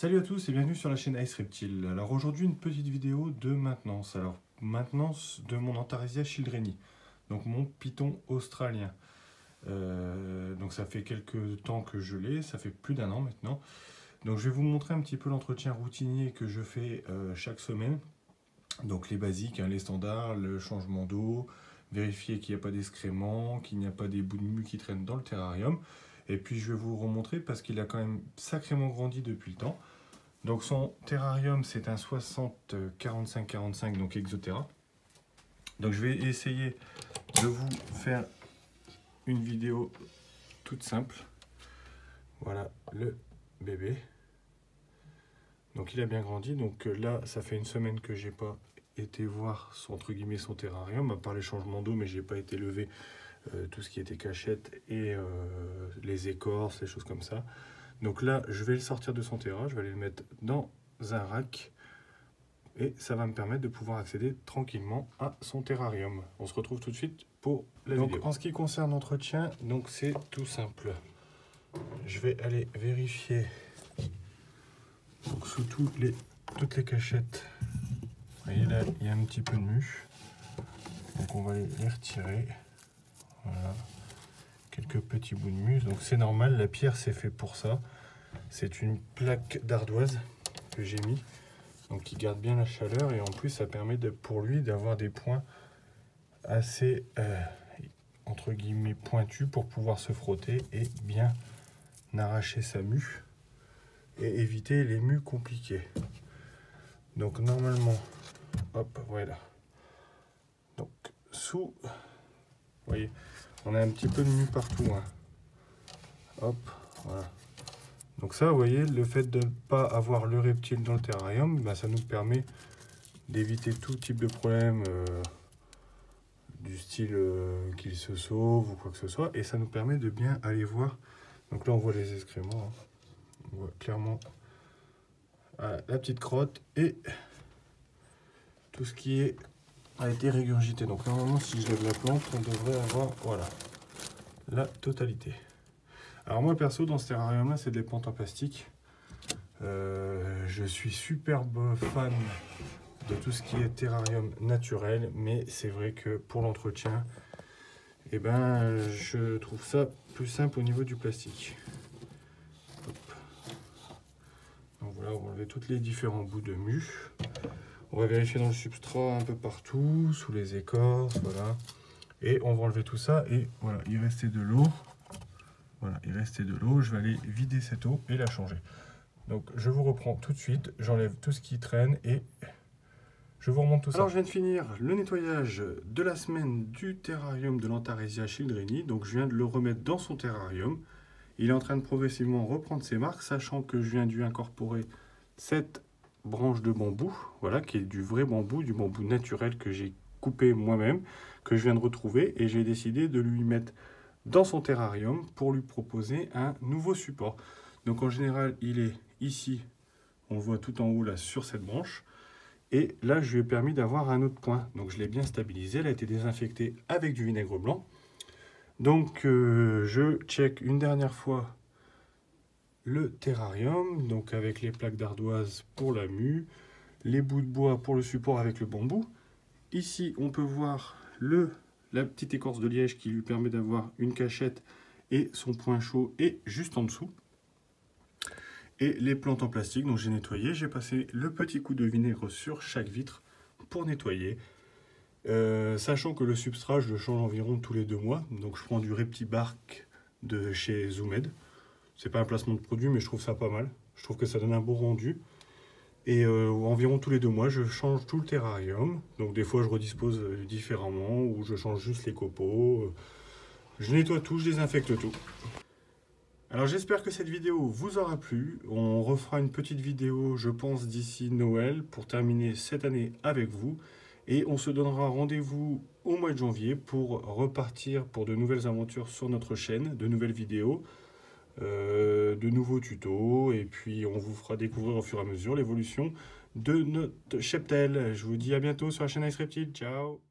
Salut à tous et bienvenue sur la chaîne Ice Reptile. Alors aujourd'hui une petite vidéo de maintenance. Alors maintenance de mon Antaresia schildreni, donc mon python australien. Donc ça fait quelques temps que je l'ai, ça fait plus d'1 an maintenant. Donc je vais vous montrer un petit peu l'entretien routinier que je fais chaque semaine. Donc les basiques, les standards, le changement d'eau, vérifier qu'il n'y a pas d'excréments, qu'il n'y a pas des bouts de mue qui traînent dans le terrarium. Et puis je vais vous remontrer parce qu'il a quand même sacrément grandi depuis le temps. Donc son terrarium c'est un 60-45-45 donc Exoterra. Donc je vais essayer de vous faire une vidéo toute simple. Voilà le bébé. Donc il a bien grandi. Donc là ça fait une semaine que j'ai pas été voir entre guillemets son terrarium, à part les changements d'eau, mais j'ai pas été lever tout ce qui était cachette et les écorces, les choses comme ça. Donc là, je vais le sortir de son terrain, je vais aller le mettre dans un rack et ça va me permettre de pouvoir accéder tranquillement à son terrarium. On se retrouve tout de suite pour la vidéo. En ce qui concerne l'entretien, donc c'est tout simple. Je vais aller vérifier donc sous toutes les cachettes. Vous voyez là, il y a un petit peu de mue. Donc on va les retirer. Voilà, quelques petits bouts de mousse, donc c'est normal, la pierre c'est fait pour ça. C'est une plaque d'ardoise que j'ai mis, donc qui garde bien la chaleur et en plus ça permet pour lui d'avoir des points assez entre guillemets pointus pour pouvoir se frotter et bien arracher sa mue et éviter les mues compliquées. Donc normalement, hop, voilà. Donc sous, vous voyez, on a un petit peu de mue partout, hein. Hop, voilà. Donc ça, vous voyez, le fait de ne pas avoir le reptile dans le terrarium, bah, ça nous permet d'éviter tout type de problème du style qu'il se sauve ou quoi que ce soit. Et ça nous permet de bien aller voir. Donc là, on voit les excréments, hein. On voit clairement la petite crotte et tout ce qui a été régurgité. Donc normalement, si je lève la plante, on devrait avoir, voilà, la totalité. Alors moi perso dans ce terrarium là c'est des plantes en plastique. Je suis superbe fan de tout ce qui est terrarium naturel, mais c'est vrai que pour l'entretien, eh ben, je trouve ça plus simple au niveau du plastique. Hop. Donc voilà, on va enlever tous les différents bouts de mue. On va vérifier dans le substrat un peu partout, sous les écorces, voilà. Et on va enlever tout ça et voilà, il restait de l'eau. Voilà, il restait de l'eau, je vais aller vider cette eau et la changer. Donc je vous reprends tout de suite, j'enlève tout ce qui traîne et je vous remonte tout ça. Alors je viens de finir le nettoyage de la semaine du terrarium de l'Antaresia schildreni. Donc je viens de le remettre dans son terrarium. Il est en train de progressivement reprendre ses marques, sachant que je viens de lui incorporer cette branche de bambou, voilà, qui est du vrai bambou, du bambou naturel que j'ai coupé moi-même, que je viens de retrouver et j'ai décidé de lui mettre dans son terrarium pour lui proposer un nouveau support. Donc en général il est ici, on le voit tout en haut là sur cette branche, et là je lui ai permis d'avoir un autre point. Donc je l'ai bien stabilisé, elle a été désinfectée avec du vinaigre blanc. Donc je check une dernière fois le terrarium, donc avec les plaques d'ardoise pour la mue, les bouts de bois pour le support avec le bambou. Ici on peut voir la petite écorce de liège qui lui permet d'avoir une cachette et son point chaud est juste en dessous. Et les plantes en plastique, donc j'ai nettoyé, j'ai passé le petit coup de vinaigre sur chaque vitre pour nettoyer. Sachant que le substrat, je le change environ tous les 2 mois. Donc je prends du Reptibark de chez Zoomed. C'est pas un placement de produit, mais je trouve ça pas mal. Je trouve que ça donne un beau rendu. Et environ tous les 2 mois, je change tout le terrarium. Donc des fois, je redispose différemment ou je change juste les copeaux. Je nettoie tout, je désinfecte tout. Alors j'espère que cette vidéo vous aura plu. On refera une petite vidéo, je pense, d'ici Noël pour terminer cette année avec vous. Et on se donnera rendez-vous au mois de janvier pour repartir pour de nouvelles aventures sur notre chaîne, de nouvelles vidéos. De nouveaux tutos et puis on vous fera découvrir au fur et à mesure l'évolution de notre cheptel. Je vous dis à bientôt sur la chaîne Ice Reptile. Ciao!